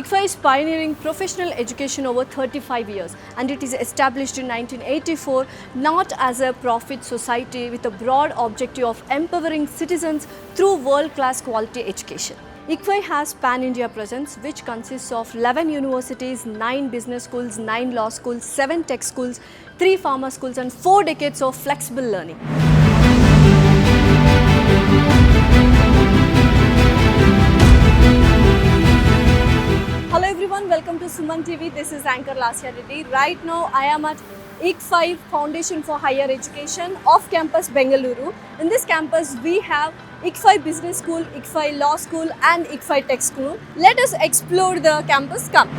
ICFA is pioneering professional education over 35 years, and it is established in 1984 not as a profit society with a broad objective of empowering citizens through world-class quality education. ICFA has pan-India presence which consists of 11 universities, 9 business schools, 9 law schools, 7 tech schools, 3 pharma schools and 4 decades of flexible learning. Hello everyone, welcome to Suman TV. This is Anchor Lasya Reddy. Right now I am at ICFA Foundation for Higher Education off campus Bengaluru. In this campus we have ICFA Business School, ICFA Law School and ICFA Tech School. Let us explore the campus. Come.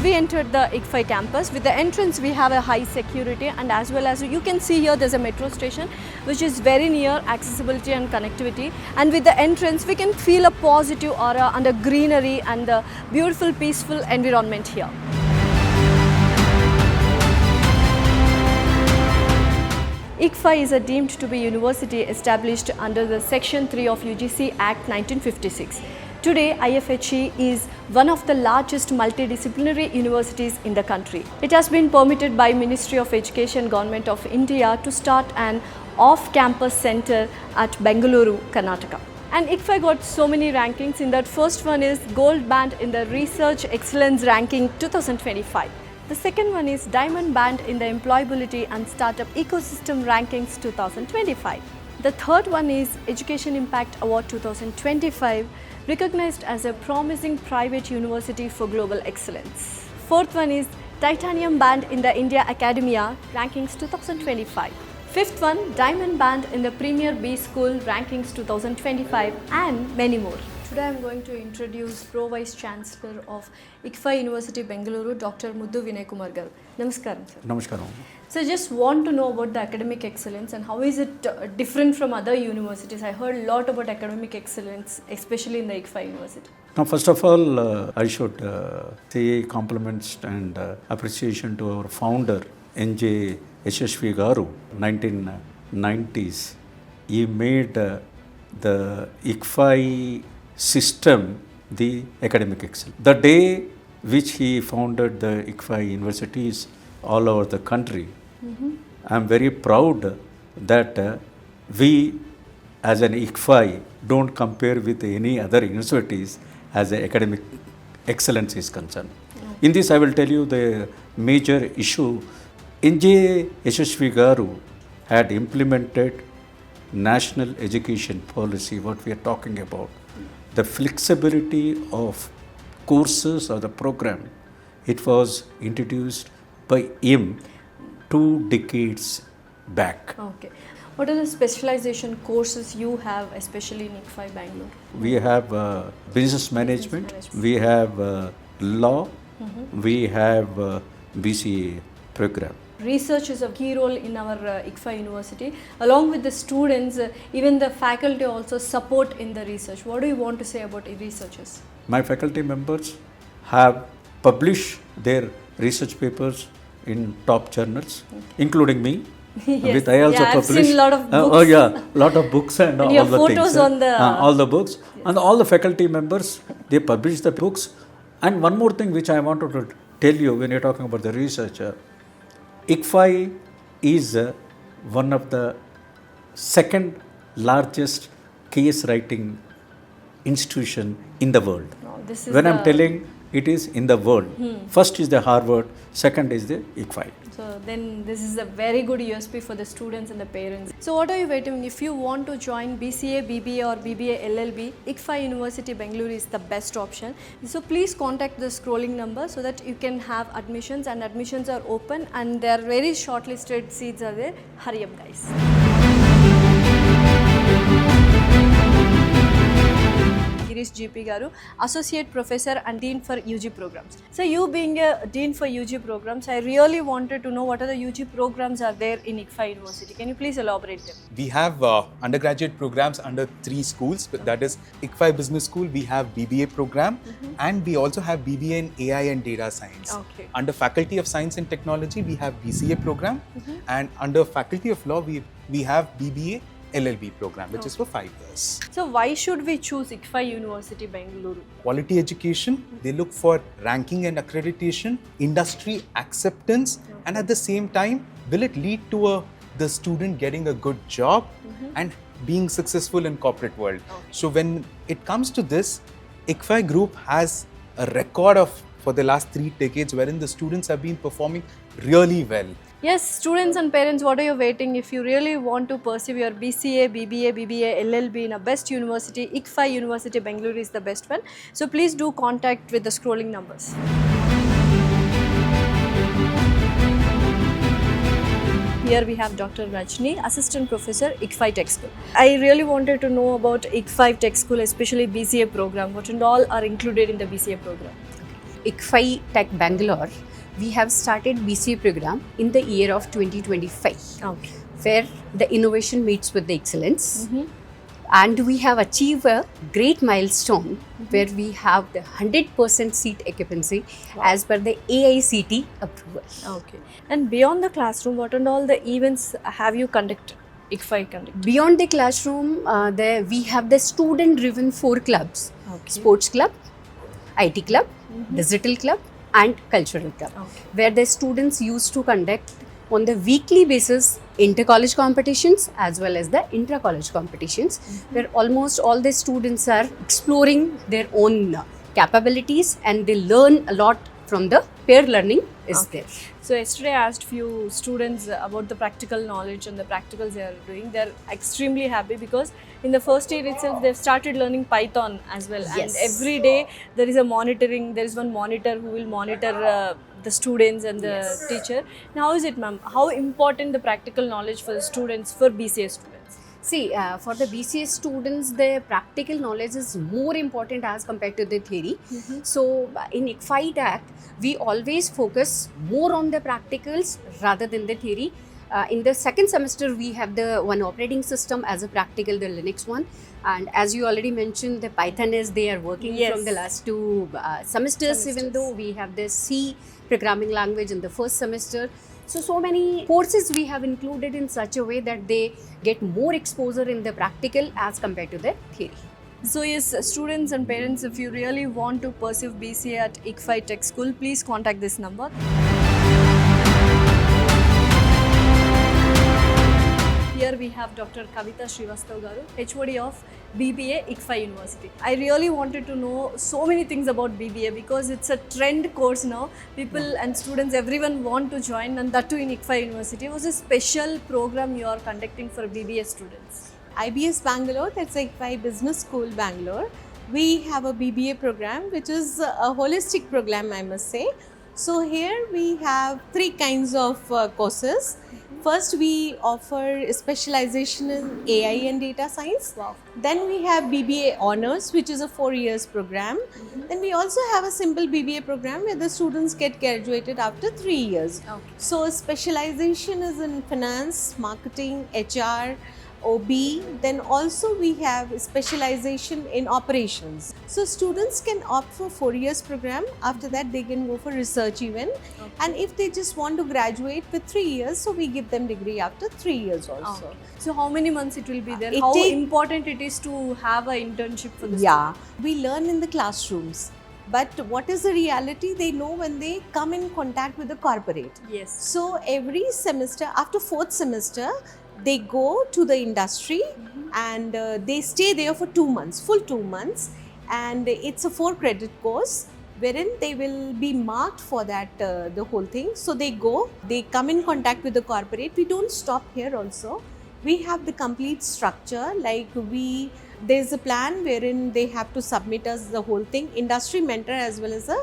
We entered the ICFA campus. With the entrance we have a high security, and as well as you can see here there's a metro station which is very near accessibility and connectivity, and with the entrance we can feel a positive aura and a greenery and the beautiful peaceful environment here. ICFA is a deemed to be university established under the Section 3 of UGC Act 1956. Today, IFHE is one of the largest multidisciplinary universities in the country. It has been permitted by Ministry of Education, Government of India to start an off-campus center at Bengaluru, Karnataka. And ICFA got so many rankings. In that, first one is Gold Band in the Research Excellence Ranking 2025. The second one is Diamond Band in the Employability and Startup Ecosystem Rankings 2025. The third one is Education Impact Award 2025, recognized as a promising private university for global excellence. Fourth one is Titanium Band in the India Academia Rankings 2025. Fifth one, Diamond Band in the Premier B School Rankings 2025, and many more. Today I am going to introduce Pro Vice Chancellor of ICFA University Bengaluru, Dr. Muddu Vinay Kumar garu. Namaskaram sir. Namaskaram. So I just want to know about the academic excellence and how is it different from other universities. I heard a lot about academic excellence, especially in the ICFA University. Now, first of all, I should say compliments and appreciation to our founder, N.J. Yashasvi Garu, 1990s. He made the ICFA system the academic excellence. The day which he founded the ICFA universities all over the country, I am very proud that we as an ICFA don't compare with any other universities as the academic excellence is concerned. In this I will tell you the major issue. N.J. Yashasvi Garu had implemented national education policy, what we are talking about. The flexibility of courses or the program, it was introduced by him 2 decades back. Okay. What are the specialization courses you have, especially in ICFA Bangalore? We have business management, we have law, we have BCA program. Research is a key role in our ICFA University. Along with the students, even the faculty also support in the research. What do you want to say about researchers? My faculty members have published their research papers in top journals, including me. Yes. I also I've published seen a lot of books. Lot of books and all your the photos things. On the all the books. Yes. And all the faculty members, they publish the books. And one more thing which I wanted to tell you when you're talking about the researcher, ICFA is one of the second largest case writing institution in the world. This is when I'm telling it is in the world, first is the Harvard, second is the ICFA. So then this is a very good USP for the students and the parents. So what are you waiting? If you want to join BCA, BBA or BBA LLB, ICFA University Bengaluru is the best option. So please contact the scrolling number so that you can have admissions, and admissions are open and there are very shortlisted seats are there. Hurry up guys. Girish GP Garu, Associate Professor and Dean for UG Programs. So you being a Dean for UG Programs, I really wanted to know what are the UG programs are there in ICFA University. Can you please elaborate them? We have undergraduate programs under 3 schools. That is ICFA Business School, we have BBA program, and we also have BBA in AI and Data Science. Okay. Under Faculty of Science and Technology, we have BCA program, and under Faculty of Law, we have BBA LLB program, which is for 5 years. So why should we choose ICFI University Bengaluru? Quality education, they look for ranking and accreditation, industry acceptance, and at the same time, will it lead to the student getting a good job and being successful in corporate world. So when it comes to this, ICFI Group has a record of for the last 3 decades wherein the students have been performing really well. Yes, students and parents, what are you waiting? If you really want to pursue your BCA, BBA, BBA, LLB in a best university, ICFI University Bengaluru is the best one. So please do contact with the scrolling numbers. Here we have Dr. Rajni, Assistant Professor, ICFI Tech School. I really wanted to know about ICFI Tech School, especially BCA program. What and all are included in the BCA program? ICFI Tech Bangalore, we have started BCA program in the year of 2025, Okay. where the innovation meets with the excellence. And we have achieved a great milestone where we have the 100% seat occupancy as per the AICT approval. Okay. And beyond the classroom, what and all the events have you conducted? ICFI conducted. Beyond the classroom, we have the student-driven 4 clubs: Okay. Sports Club, IT Club, Digital Club, and Cultural Club, where the students used to conduct on the weekly basis inter-college competitions as well as the intra-college competitions, where almost all the students are exploring their own capabilities and they learn a lot from the peer learning is there. So yesterday I asked few students about the practical knowledge and the practicals they are doing. They are extremely happy because in the first year itself they've started learning Python as well. Yes. And every day there is a monitoring, there is one monitor who will monitor the students and the teacher. Now how is it, ma'am? How important the practical knowledge for the students, for BCA students? See, for the BCA students, the practical knowledge is more important as compared to the theory. So, in ICFI Tech, we always focus more on the practicals rather than the theory. In the second semester, we have the one operating system as a practical, the Linux one. And as you already mentioned, the Python is they are working from the last 2 semesters, even though we have the C programming language in the first semester. So many courses we have included in such a way that they get more exposure in the practical as compared to the theory. So yes, students and parents, if you really want to pursue BCA at ICFI Tech School, please contact this number. Here we have Dr. Kavita Srivastav Garu, HOD of BBA ICFI University. I really wanted to know so many things about BBA because it's a trend course now. People and students, everyone want to join, and that too in ICFI University. What's a special program you are conducting for BBA students? IBS Bangalore, that's ICFI Business School Bangalore. We have a BBA program which is a holistic program, I must say. So here we have 3 kinds of courses. First, we offer specialization in AI and data science. Wow. Then we have BBA Honors, which is a 4 years program. Then we also have a simple BBA program where the students get graduated after 3 years. Okay. So specialization is in finance, marketing, HR, OB. Then also we have specialization in operations. So students can opt for 4 years program. After that they can go for research even. And if they just want to graduate with 3 years, so we give them degree after 3 years also. So how many months it will be there? It How take- important it is to have an internship for the Yeah, we learn in the classrooms. But what is the reality? They know when they come in contact with the corporate. student? Yes. So every semester, after 4th semester, they go to the industry and they stay there for 2 months, full 2 months. And it's a 4 credit course wherein they will be marked for that, the whole thing. So they go, they come in contact with the corporate. We don't stop here also. We have the complete structure, like there's a plan wherein they have to submit us the whole thing. Industry mentor as well as a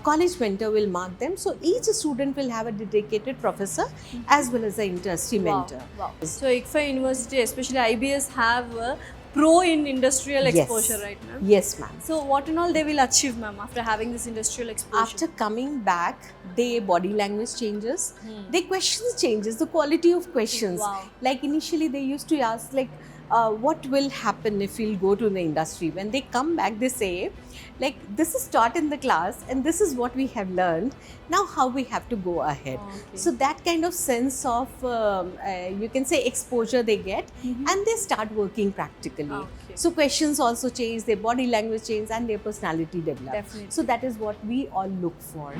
college mentor will mark them. So each student will have a dedicated professor as well as an industry mentor. Wow. So ICFI University, especially IBS, have a pro in industrial Yes. exposure, right, ma'am? Yes, ma'am. So what and all they will achieve, ma'am, after having this industrial exposure? After coming back, their body language changes, their questions changes, the quality of questions. Wow. Like initially they used to ask like, what will happen if we'll go to the industry. When they come back, they say, like, this is taught in the class and this is what we have learned. Now how we have to go ahead. Okay. So that kind of sense of, you can say, exposure they get, and they start working practically. Okay. So questions also change, their body language change, and their personality develop. Definitely. So that is what we all look for.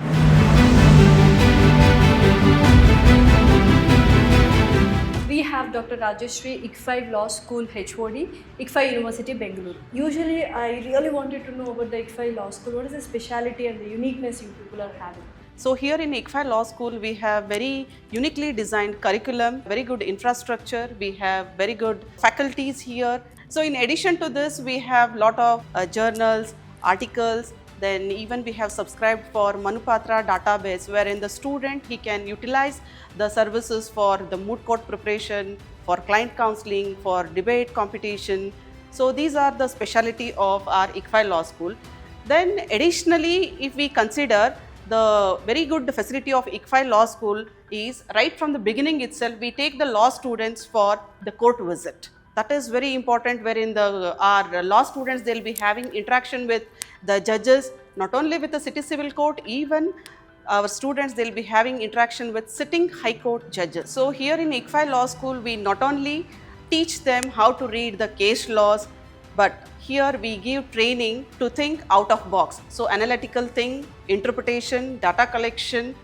We have Dr. Rajeshri, ICFI Law School HOD, ICFI University, Bengaluru. Usually, I really wanted to know about the ICFI Law School. What is the speciality and the uniqueness you people are having? So here in ICFI Law School, we have very uniquely designed curriculum, very good infrastructure, we have very good faculties here. So in addition to this, we have lot of journals, articles, then even we have subscribed for Manupatra database, wherein the student, he can utilize the services for the moot court preparation, for client counseling, for debate competition. So these are the specialty of our ICFI Law School. Then additionally, if we consider the very good facility of ICFI Law School is right from the beginning itself, we take the law students for the court visit. That is very important, wherein our law students, they'll be having interaction with the judges, not only with the city civil court, even our students, they'll be having interaction with sitting high court judges. So here in ICFI Law School, we not only teach them how to read the case laws, but here we give training to think out of box. So analytical thing, interpretation, data collection,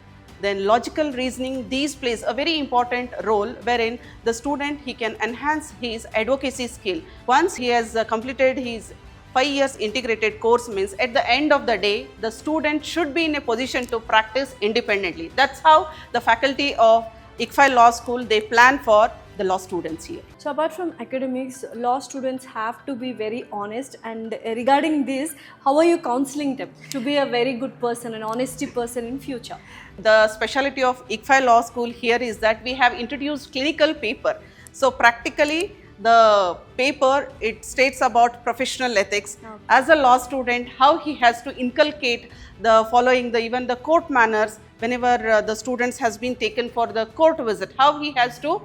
then logical reasoning, these plays a very important role, wherein the student, he can enhance his advocacy skill. Once he has completed his 5 years integrated course, means at the end of the day, the student should be in a position to practice independently. That's how the faculty of ICFI Law School, they plan for the law students here. So apart from academics, law students have to be very honest, and regarding this, how are you counseling them to be a very good person, an honesty person in future? The specialty of ICFI Law School here is that we have introduced clinical paper. So practically the paper, it states about professional ethics. Okay. As a law student, how he has to inculcate the following, even the court manners, whenever the students has been taken for the court visit, how he has to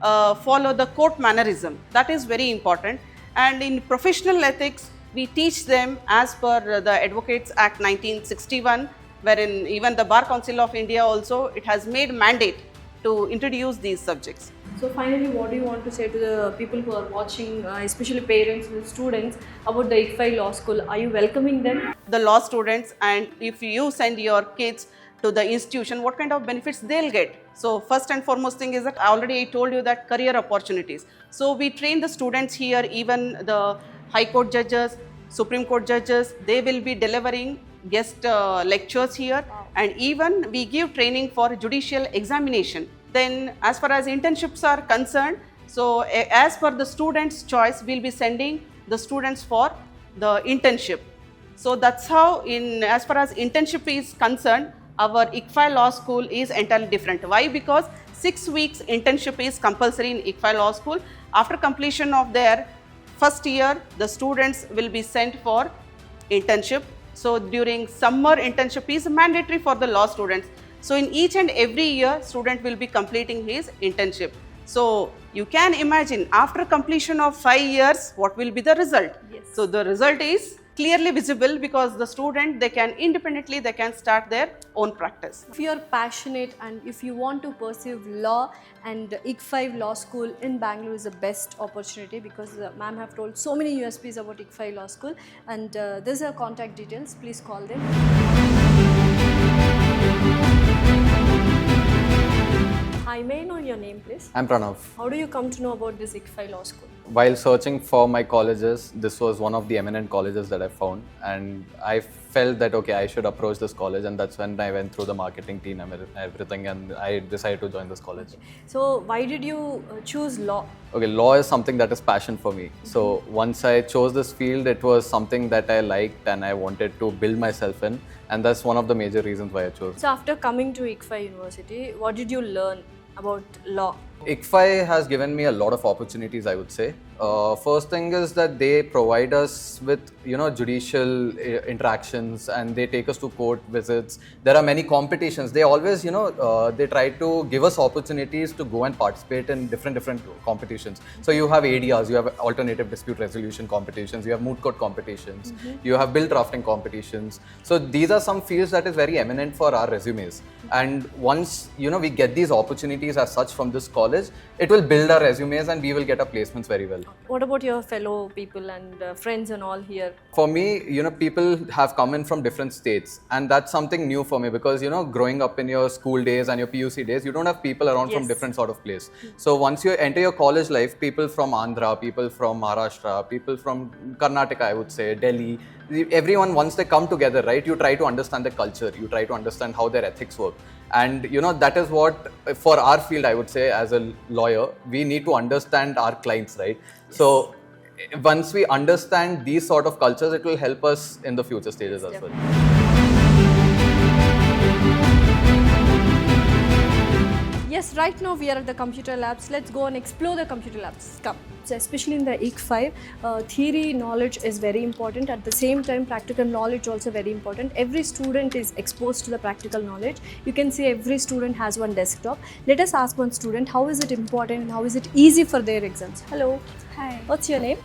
follow the court mannerism. That is very important. And in professional ethics, we teach them as per the Advocates Act 1961, wherein even the Bar Council of India also, it has made mandate to introduce these subjects. So finally, what do you want to say to the people who are watching, especially parents and students, about the ICFI Law School? Are you welcoming them? The law students, and if you send your kids to the institution, what kind of benefits they'll get? So first and foremost thing is that I told you that career opportunities. So we train the students here, even the High Court judges, Supreme Court judges, they will be delivering guest lectures here. And even we give training for judicial examination. Then as far as internships are concerned, so as per the student's choice, we'll be sending the students for the internship. So that's how, as far as internship is concerned, our ICFI Law School is entirely different. Why? Because 6 weeks internship is compulsory in ICFI Law School. After completion of their first year, the students will be sent for internship. So during summer, internship is mandatory for the law students. So in each and every year, student will be completing his internship. So you can imagine, after completion of 5 years, what will be the result? Yes. So the result is clearly visible, because the student, they can independently, they can start their own practice. If you are passionate and if you want to pursue law, and ICFI Law School in Bangalore is the best opportunity, because ma'am have told so many USPs about ICFI Law School, and these are contact details. Please call them. Hi, may I know your name, please? I'm Pranav. How do you come to know about this ICFI Law School? While searching for my colleges, this was one of the eminent colleges that I found, and I felt that okay, I should approach this college, and that's when I went through the marketing team and everything, and I decided to join this college. So why did you choose law? Okay, law is something that is passion for me. So once I chose this field, it was something that I liked and I wanted to build myself in, and that's one of the major reasons why I chose. So after coming to ICFI University, what did you learn about law? ICFI has given me a lot of opportunities, I would say. First thing is that they provide us with, judicial interactions, and they take us to court visits. There are many competitions. They always, they try to give us opportunities to go and participate in different competitions. So you have ADRs, you have alternative dispute resolution competitions, you have moot court competitions, you have bill drafting competitions. So these are some fields that is very eminent for our resumes. And once, we get these opportunities as such from this college, it will build our resumes and we will get our placements very well. What about your fellow people and friends and all here? For me, people have come in from different states, and that's something new for me because, growing up in your school days and your PUC days, you don't have people around from different sort of place. So once you enter your college life, people from Andhra, people from Maharashtra, people from Karnataka, I would say, Delhi, everyone, once they come together, right, you try to understand the culture, you try to understand how their ethics work. And that is what, for our field, I would say, as a lawyer, we need to understand our clients, right? Yes. So once we understand these sort of cultures, it will help us in the future stages as well. Yes, right now we are at the computer labs. Let's go and explore the computer labs. Come. So especially in the ICFI, theory knowledge is very important. At the same time, practical knowledge also very important. Every student is exposed to the practical knowledge. You can see every student has one desktop. Let us ask one student, how is it important and how is it easy for their exams? Hello. Hi. What's your name?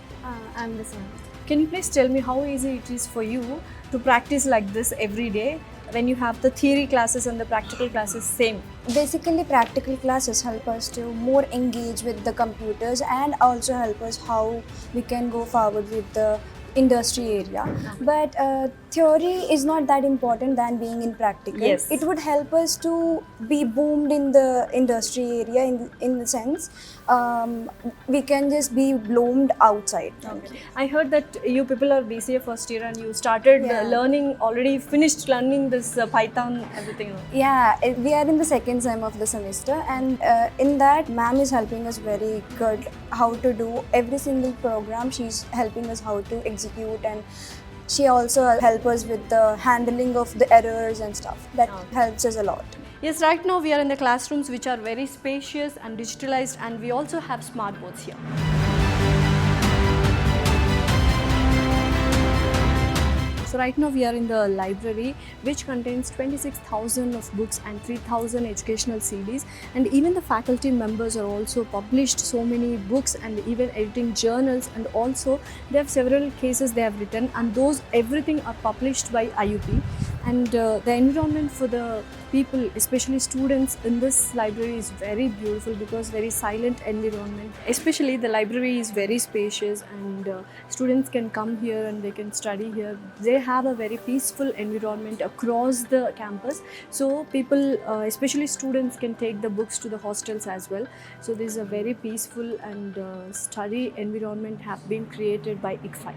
I'm this one. Can you please tell me how easy it is for you to practice like this every day when you have the theory classes and the practical classes same? Basically, practical classes help us to more engage with the computers and also help us how we can go forward with the industry area. But theory is not that important than being in practical. Yes. It would help us to be boomed in the industry area in the sense we can just be bloomed outside. Okay. I heard that you people are BCA first year and you started learning, already finished learning this Python, everything. Yeah, we are in the second sem of the semester, and in that ma'am is helping us very good how to do every single program. She's helping us how to execute, and she also helps us with the handling of the errors and stuff. That helps us a lot. Yes, right now we are in the classrooms which are very spacious and digitalized, and we also have smart boards here. So right now we are in the library which contains 26,000 of books and 3,000 educational CDs, and even the faculty members are also published so many books and even editing journals, and also they have several cases they have written, and those everything are published by IUP. And the environment for the people, especially students in this library, is very beautiful because very silent environment. Especially the library is very spacious, and students can come here and they can study here. They have a very peaceful environment across the campus. So people, especially students, can take the books to the hostels as well. So this is a very peaceful and study environment have been created by ICFI.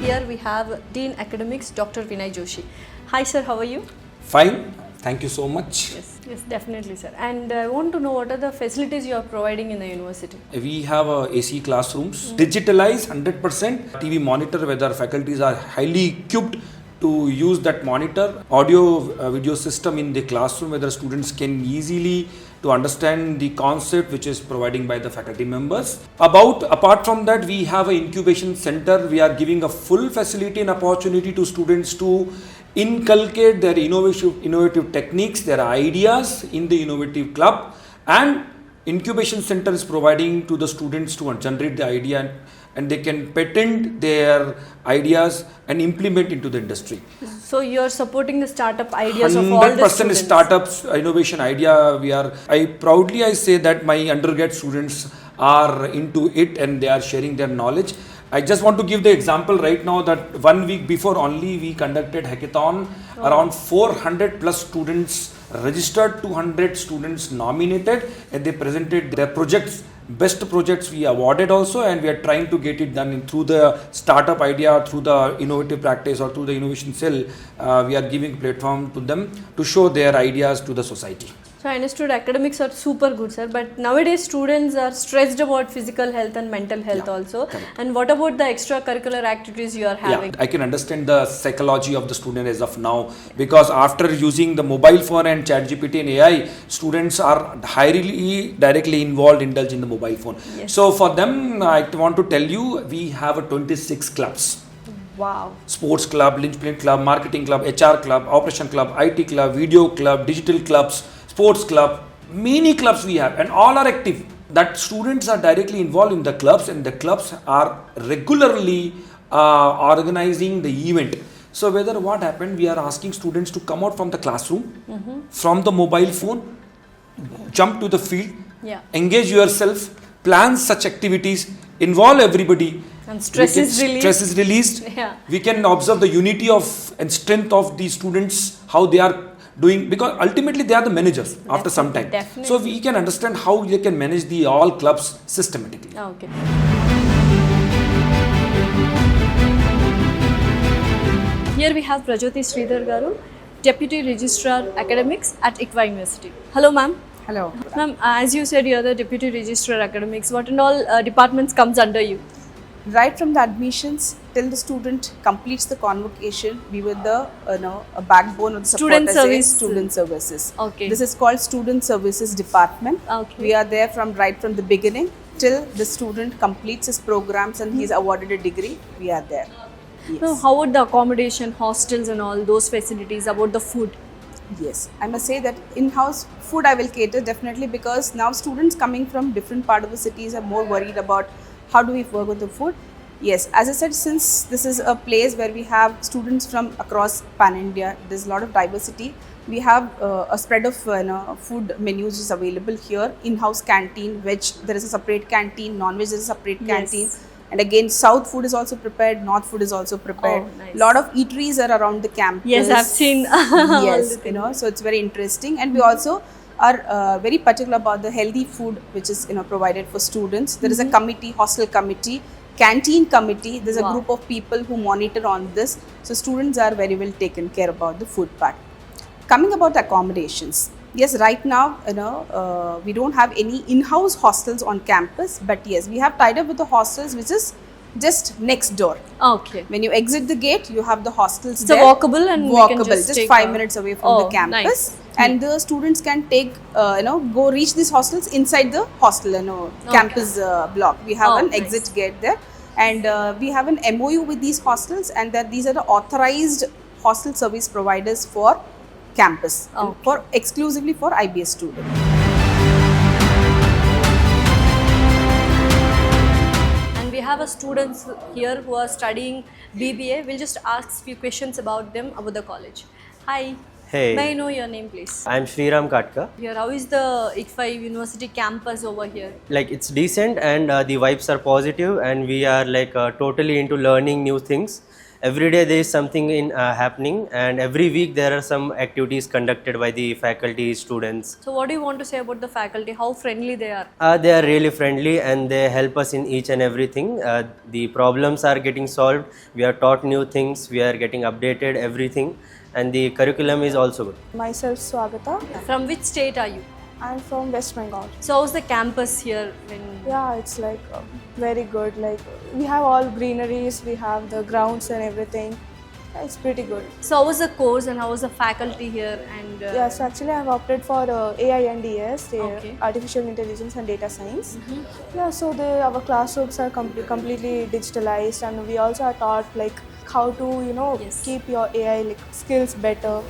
Here we have Dean Academics, Dr. Vinay Joshi. Hi sir, how are you? Fine, thank you so much. Yes, definitely sir. And I want to know what are the facilities you are providing in the university? We have AC classrooms, digitalized 100%, TV monitor where the faculties are highly equipped to use that monitor, audio video system in the classroom where the students can easily to understand the concept which is providing by the faculty members. Apart from that, we have an incubation center. We are giving a full facility and opportunity to students to inculcate their innovative techniques, their ideas in the innovative club, and incubation center is providing to the students to generate the idea, and they can patent their ideas and implement into the industry. So you are supporting the startup ideas of all the 100% students. startups innovation idea. I proudly say that my undergrad students are into it and they are sharing their knowledge. I just want to give the example right now that 1 week before only we conducted hackathon. Around 400 plus students registered, 200 students nominated, and they presented their projects. Best projects we awarded also, and we are trying to get it done through the startup idea, through the innovative practice, or through the innovation cell. We are giving platform to them to show their ideas to the society. So I understood academics are super good, sir. But nowadays students are stressed about physical health and mental health also. And what about the extracurricular activities you are having? Yeah, I can understand the psychology of the student as of now, because after using the mobile phone and ChatGPT and AI, students are highly directly indulged in the mobile phone. Yes. So for them, I want to tell you, we have a 26 clubs. Wow. Sports club, Lynchpin club, marketing club, HR club, operation club, IT club, video club, digital clubs, sports club, many clubs we have, and all are active. That students are directly involved in the clubs, and the clubs are regularly organizing the event. So whether what happened, we are asking students to come out from the classroom, from the mobile phone, jump to the field, engage yourself, plan such activities, involve everybody. And stress is released. Stress is released. Yeah. We can observe the unity of and strength of the students, how they are doing, because ultimately they are the managers after some time. Definitely. So we can understand how they can manage the all clubs systematically. Okay. Here we have Prajyoti Sridhar Garu, Deputy Registrar Academics at ICFA University. Hello, ma'am. Hello. Ma'am, as you said, you are the Deputy Registrar Academics. What and all departments comes under you? Right from the admissions till the student completes the convocation, we were the a backbone of the support Student as a service. student services. Okay. This is called Student Services Department. Okay. We are there from right from the beginning till the student completes his programs and he is awarded a degree. We are there. Yes. So how would the accommodation, hostels and all those facilities, about the food? Yes, I must say that in-house food I will cater definitely, because now students coming from different part of the cities are more worried about how do we work with the food. Yes, as I said, since this is a place where we have students from across pan-India, there's a lot of diversity. We have a spread of food menus is available here. In-house canteen, veg, there is a separate canteen, non-veg, there is a separate canteen. And again, south food is also prepared, north food is also prepared. Oh, nice. Lot of eateries are around the campus. Yes, I've seen. Yes, so it's very interesting. And we also are very particular about the healthy food which is provided for students. There is a committee, hostel committee, canteen committee. There's a group of people who monitor on this. So students are very well taken care about the food part. Coming about accommodations. Yes, right now, we don't have any in-house hostels on campus, but yes, we have tied up with the hostels which is just next door. Okay. When you exit the gate, you have the hostels It's there. walkable and we can just take 5 minutes away from the campus. Nice. And the students can take, go reach these hostels inside the hostel, campus block. We have an nice. exit gate there. And we have an MOU with these hostels, and that these are the authorized hostel service providers for campus, for exclusively for IBS students. And we have a students here who are studying BBA. We'll just ask few questions about them, about the college. Hi. Hey. May I know your name, please? I'm Sriram Katka. Here, how is the ICFA University campus over here? Like, it's decent and the vibes are positive, and we are like totally into learning new things. Every day there is something happening, and every week there are some activities conducted by the faculty, students. So what do you want to say about the faculty? How friendly they are? They are really friendly and they help us in each and everything. The problems are getting solved. We are taught new things. We are getting updated, everything. And the curriculum is also good. Myself Swagata. From which state are you? I'm from West Bengal. So how's the campus here? Yeah, it's like very good. Like, we have all greeneries, we have the grounds and everything. It's pretty good. So how was the course and how was the faculty here? And yeah, so actually I've opted for AI and DS, Artificial Intelligence and Data Science. Yeah, so our classrooms are completely digitalized, and we also are taught like how to keep your AI skills better.